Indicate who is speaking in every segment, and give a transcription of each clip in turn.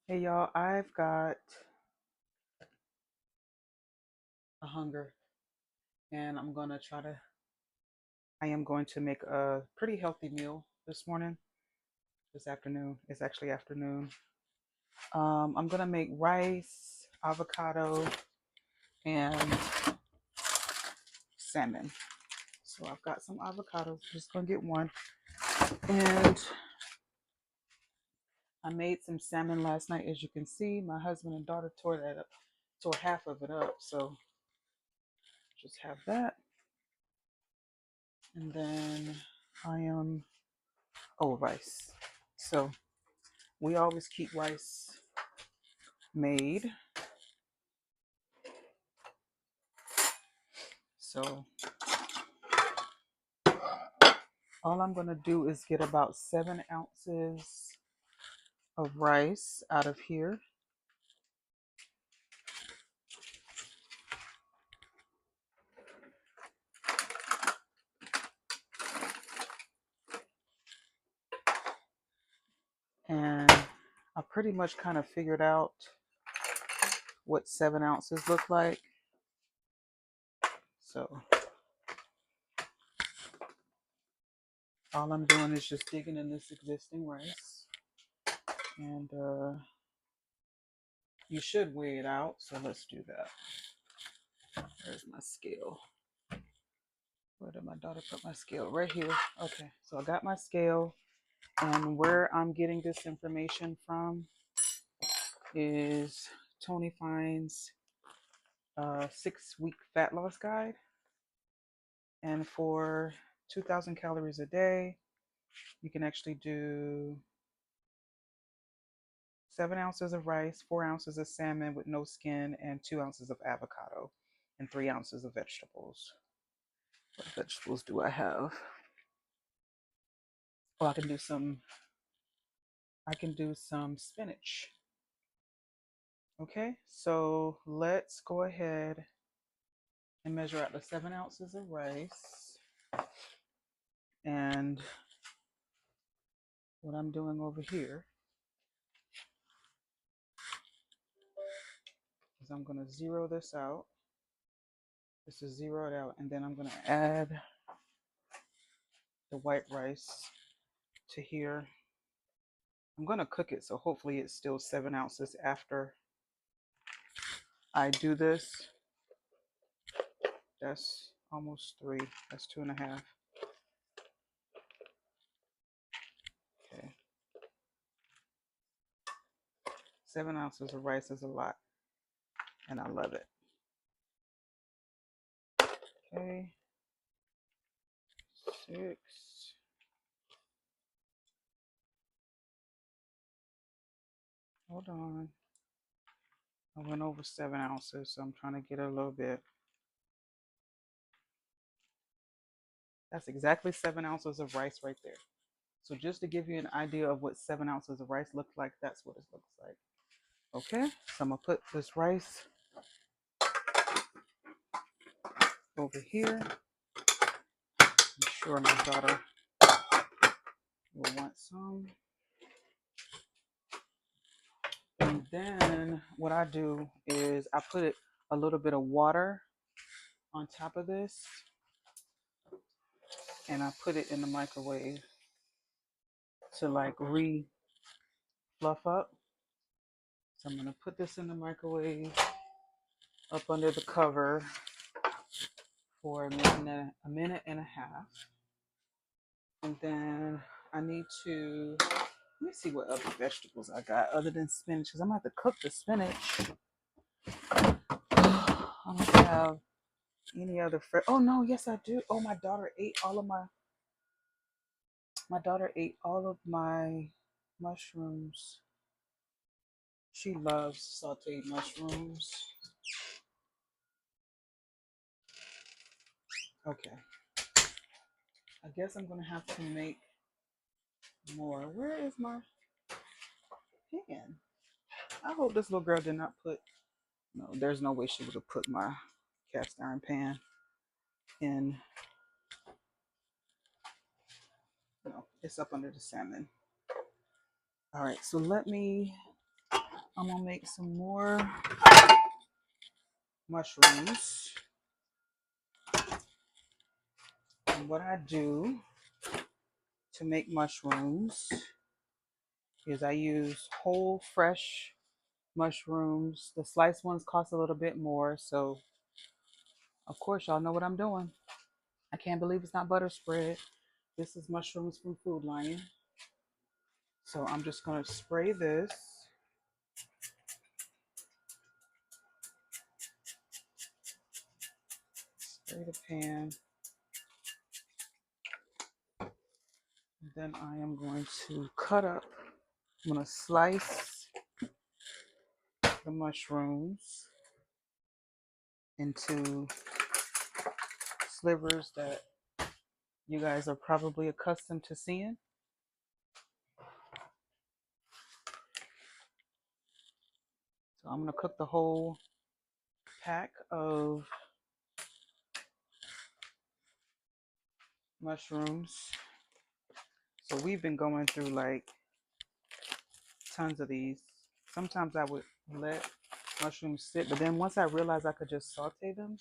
Speaker 1: Hey y'all, I've got a hunger and I am going to make a pretty healthy meal this morning, this afternoon. It's actually afternoon. I'm gonna make rice, avocado, and salmon. So I've got some avocados, just gonna get one. And I made some salmon last night, as you can see. My husband and daughter tore half of it up. So just have that. And then I am, rice. So we always keep rice made. So all I'm going to do is get about 7 ounces of rice out of here. And I pretty much kind of figured out what 7 ounces look like. So all I'm doing is just digging in this existing rice. And you should weigh it out. So let's do that. There's my scale. Where did my daughter put my scale? Right here. Okay, so I got my scale. And where I'm getting this information from is Tony Fine's 6-week fat loss guide. And for 2,000 calories a day, you can actually do 7 ounces of rice, 4 ounces of salmon with no skin, and 2 ounces of avocado, and 3 ounces of vegetables. What vegetables do I have? Oh, I can do some spinach. Okay, so let's go ahead and measure out the 7 ounces of rice. And what I'm doing over here is I'm going to zero this out. This is zeroed out, and then I'm going to add the white rice to here. I'm going to cook it, so hopefully it's still 7 ounces after I do this. That's almost 3. That's 2.5. Okay. 7 ounces of rice is a lot, and I love it. Okay. 6. Hold on. I went over 7 ounces, so I'm trying to get a little bit. That's exactly 7 ounces of rice right there. So just to give you an idea of what 7 ounces of rice looks like, that's what it looks like. Okay, so I'm gonna put this rice over here. I'm sure my daughter will want some. And then what I do is I put a little bit of water on top of this, and I put it in the microwave to like fluff up. So I'm gonna put this in the microwave up under the cover for a minute and a half. And then I need to, let me see what other vegetables I got other than spinach, because I'm going to have to cook the spinach. I don't have any other oh no, yes I do. Oh, my daughter ate all of my mushrooms. She loves sauteed mushrooms. Okay. I guess I'm going to have to make more. Where is my pan? I hope this little girl did not put, no, there's no way she would have put my cast iron pan in. No, it's up under the salmon. All right, so I'm gonna make some more mushrooms. And what I do to make mushrooms is I use whole fresh mushrooms. The sliced ones cost a little bit more, so of course y'all know what I'm doing. I can't believe it's not butter spread. This is mushrooms from Food Lion. So I'm just gonna spray this. Spray the pan. And then I am going to cut up. I'm gonna slice the mushrooms into slivers that you guys are probably accustomed to seeing. So I'm gonna cook the whole pack of mushrooms. So we've been going through like tons of these. Sometimes I would let mushrooms sit, but then once I realized I could just saute them,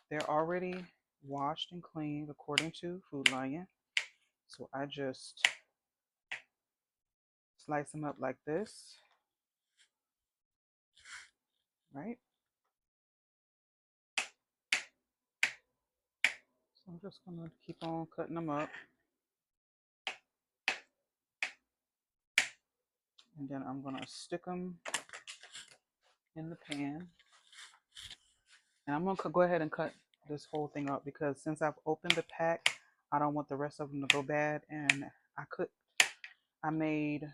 Speaker 1: they're already washed and cleaned according to Food Lion. So I just slice them up like this, right? So I'm just gonna keep on cutting them up. And then I'm gonna stick them in the pan. And I'm gonna go ahead and cut this whole thing up because since I've opened the pack, I don't want the rest of them to go bad. And I made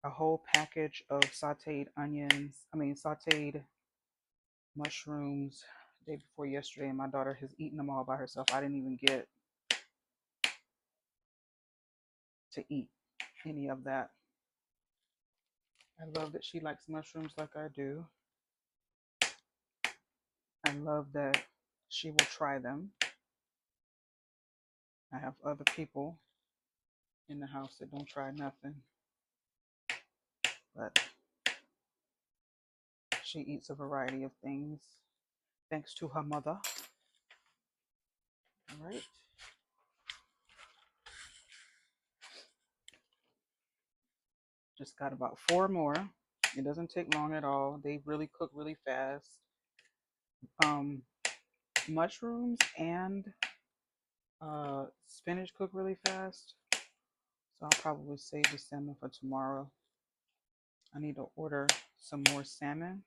Speaker 1: a whole package of sauteed mushrooms the day before yesterday, and my daughter has eaten them all by herself. I didn't even get to eat any of that. I love that she likes mushrooms like I do. I love that she will try them. I have other people in the house that don't try nothing, but she eats a variety of things thanks to her mother. All right. Just got about 4 more. It doesn't take long at all. They really cook really fast. Mushrooms and spinach cook really fast. So I'll probably save the salmon for tomorrow. I need to order some more salmon.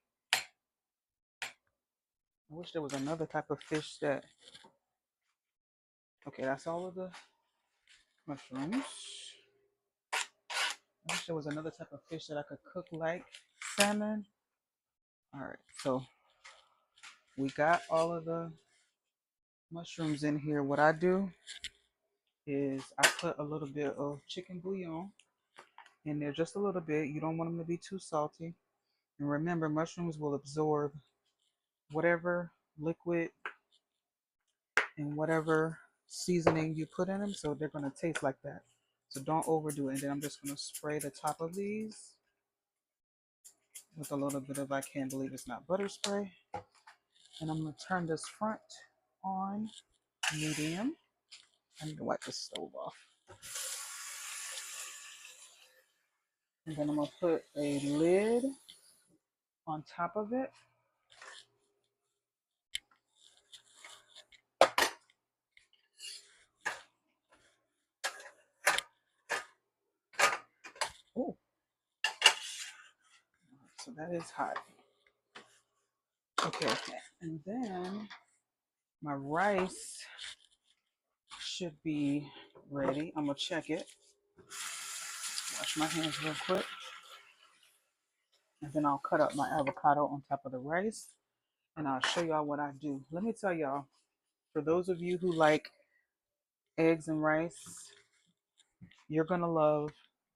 Speaker 1: I wish there was another type of fish that... Okay, that's all of the mushrooms. I wish there was another type of fish that I could cook like salmon. All right, so we got all of the mushrooms in here. What I do is I put a little bit of chicken bouillon in there, just a little bit. You don't want them to be too salty. And remember, mushrooms will absorb whatever liquid and whatever seasoning you put in them, so they're going to taste like that. So don't overdo it. And then I'm just going to spray the top of these with a little bit of, I can't believe it's not butter spray. And I'm going to turn this front on medium. I need to wipe the stove off. And then I'm going to put a lid on top of it. Oh, so that is hot. Okay, and then my rice should be ready. I'm gonna check it. Wash my hands real quick. And then I'll cut up my avocado on top of the rice. And I'll show y'all what I do. Let me tell y'all, for those of you who like eggs and rice, you're gonna love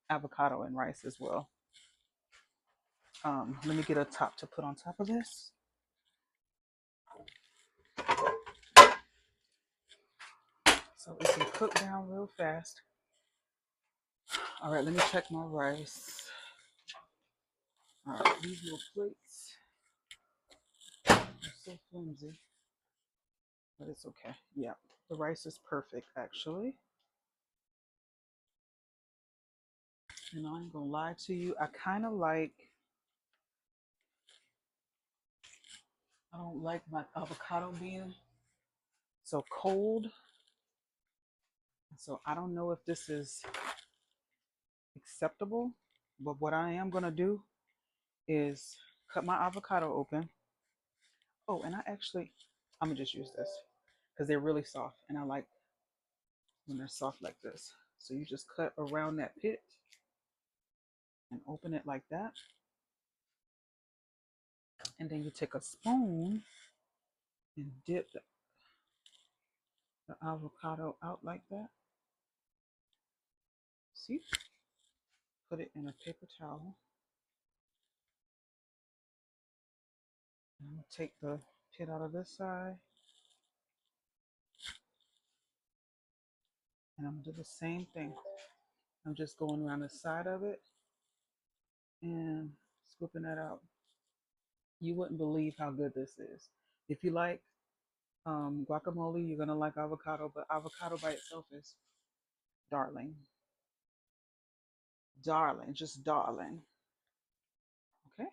Speaker 1: avocado and rice as well. Let me get a top to put on top of this. So it can cook down real fast. All right, let me check my rice. All right, these little plates are so flimsy, but it's okay. Yeah, the rice is perfect actually. And I ain't gonna lie to you, I don't like my avocado being so cold. So I don't know if this is acceptable, but what I am gonna do is cut my avocado open. Oh, and I'm gonna just use this because they're really soft, and I like when they're soft like this. So you just cut around that pit and open it like that, and then you take a spoon and dip the avocado out like that. See? Put it in a paper towel. And I'm gonna take the pit out of this side, and I'm gonna do the same thing. I'm just going around the side of it and scooping that out. You wouldn't believe how good this is. If you like guacamole, you're gonna like avocado, but avocado by itself is darling, darling, just darling. Okay,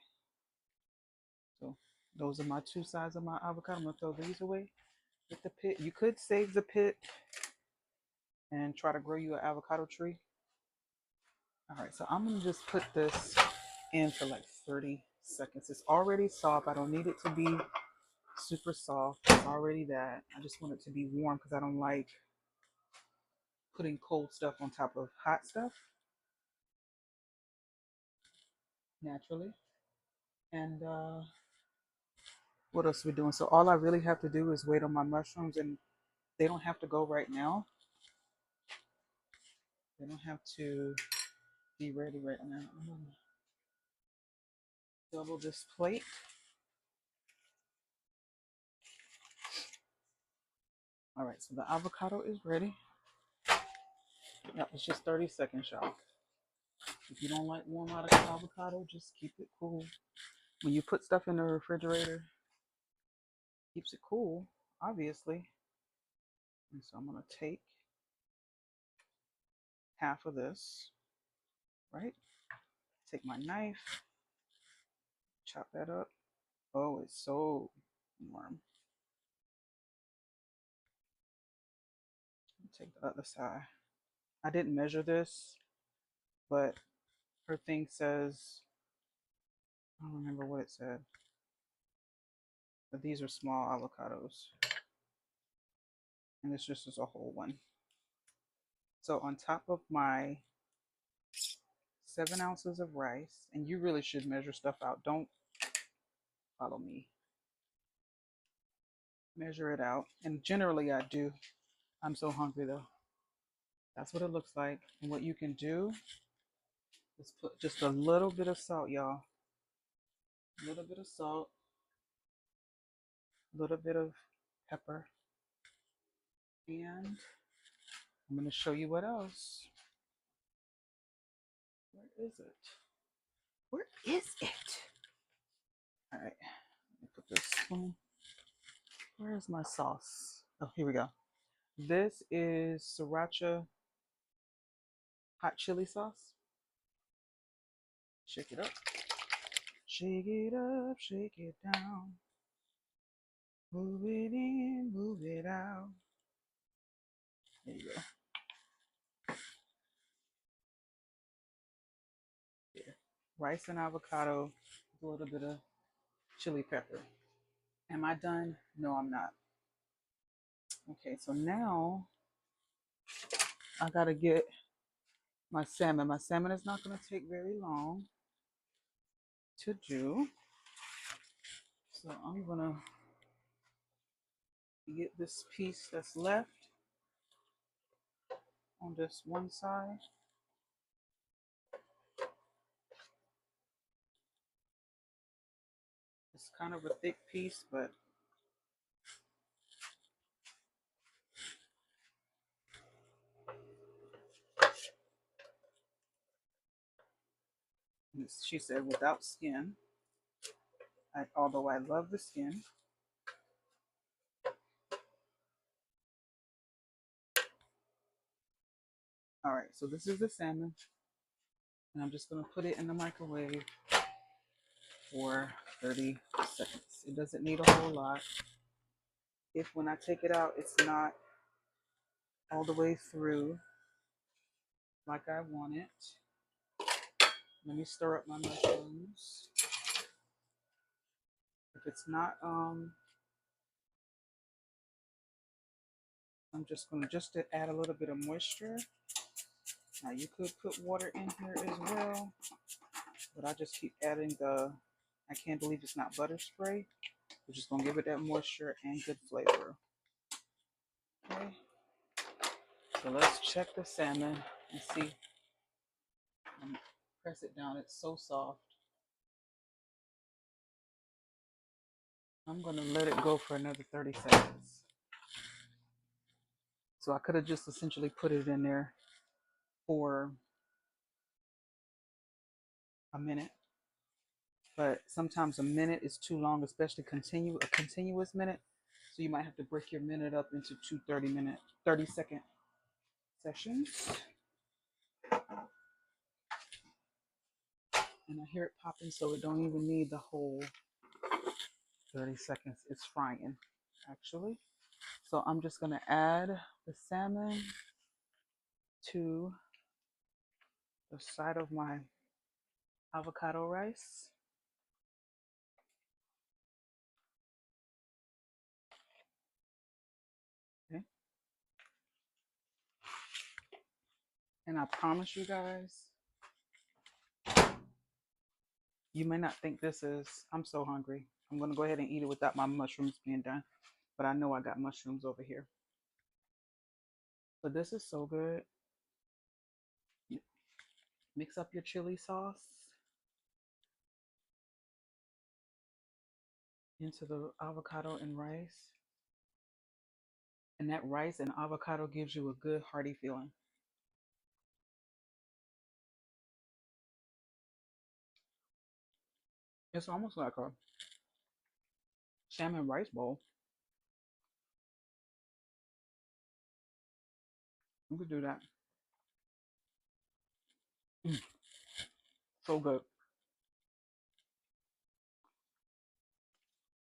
Speaker 1: so those are my two sides of my avocado. I'm gonna throw these away with the pit. You could save the pit and try to grow you an avocado tree. All right, so I'm gonna just put this in for like 30 seconds. It's already soft. I don't need it to be super soft. It's already that. I just want it to be warm because I don't like putting cold stuff on top of hot stuff naturally. And what else are we doing? So all I really have to do is wait on my mushrooms, and they don't have to go right now. They don't have to be ready right now. I'm gonna double this plate. All right, so the avocado is ready. That was just 30 seconds, y'all. If you don't like warm avocado, just keep it cool. When you put stuff in the refrigerator, it keeps it cool, obviously. And so I'm gonna take half of this, right? Take my knife, chop that up. Oh, it's so warm. Take the other side. I didn't measure this, but her thing says, I don't remember what it said, but these are small avocados. And this just is a whole one. So on top of my 7 ounces of rice, and you really should measure stuff out. Don't follow me. Measure it out. And generally I do. I'm so hungry though. That's what it looks like. And what you can do is put just a little bit of salt, y'all. A little bit of salt, a little bit of pepper. And I'm going to show you what else. Where is it? Where is it? All right. Let me put this spoon. Where is my sauce? Oh, here we go. This is sriracha hot chili sauce. Shake it up. Shake it up, shake it down. Move it in, move it out. There you go. Yeah. Rice and avocado with a little bit of chili pepper. Am I done? No, I'm not. Okay, so now I gotta get my salmon. My salmon is not gonna take very long to do. So I'm gonna get this piece that's left on this one side. It's kind of a thick piece, but She said without skin. Although I love the skin. All right, so this is the salmon, and I'm just gonna put it in the microwave for 30 seconds. It doesn't need a whole lot. If when I take it out, it's not all the way through like I want it, let me stir up my mushrooms. If it's not, I'm just gonna to add a little bit of moisture. Now you could put water in here as well, but I just keep adding I can't believe it's not butter spray. We're just gonna give it that moisture and good flavor. Okay, so let's check the salmon and see. Press it down, it's so soft. I'm gonna let it go for another 30 seconds. So I could have just essentially put it in there for a minute, but sometimes a minute is too long, especially a continuous minute. So you might have to break your minute up into two 30-second sessions. And I hear it popping, so it don't even need the whole 30 seconds. It's frying, actually. So I'm just gonna add the salmon to the side of my avocado rice. Okay. And I promise you guys, you may not think this is, I'm so hungry. I'm gonna go ahead and eat it without my mushrooms being done. But I know I got mushrooms over here. But this is so good. Mix up your chili sauce into the avocado and rice. And that rice and avocado gives you a good hearty feeling. It's almost like a salmon rice bowl. You could do that. Mm, so good.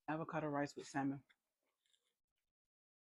Speaker 1: Avocado rice with salmon.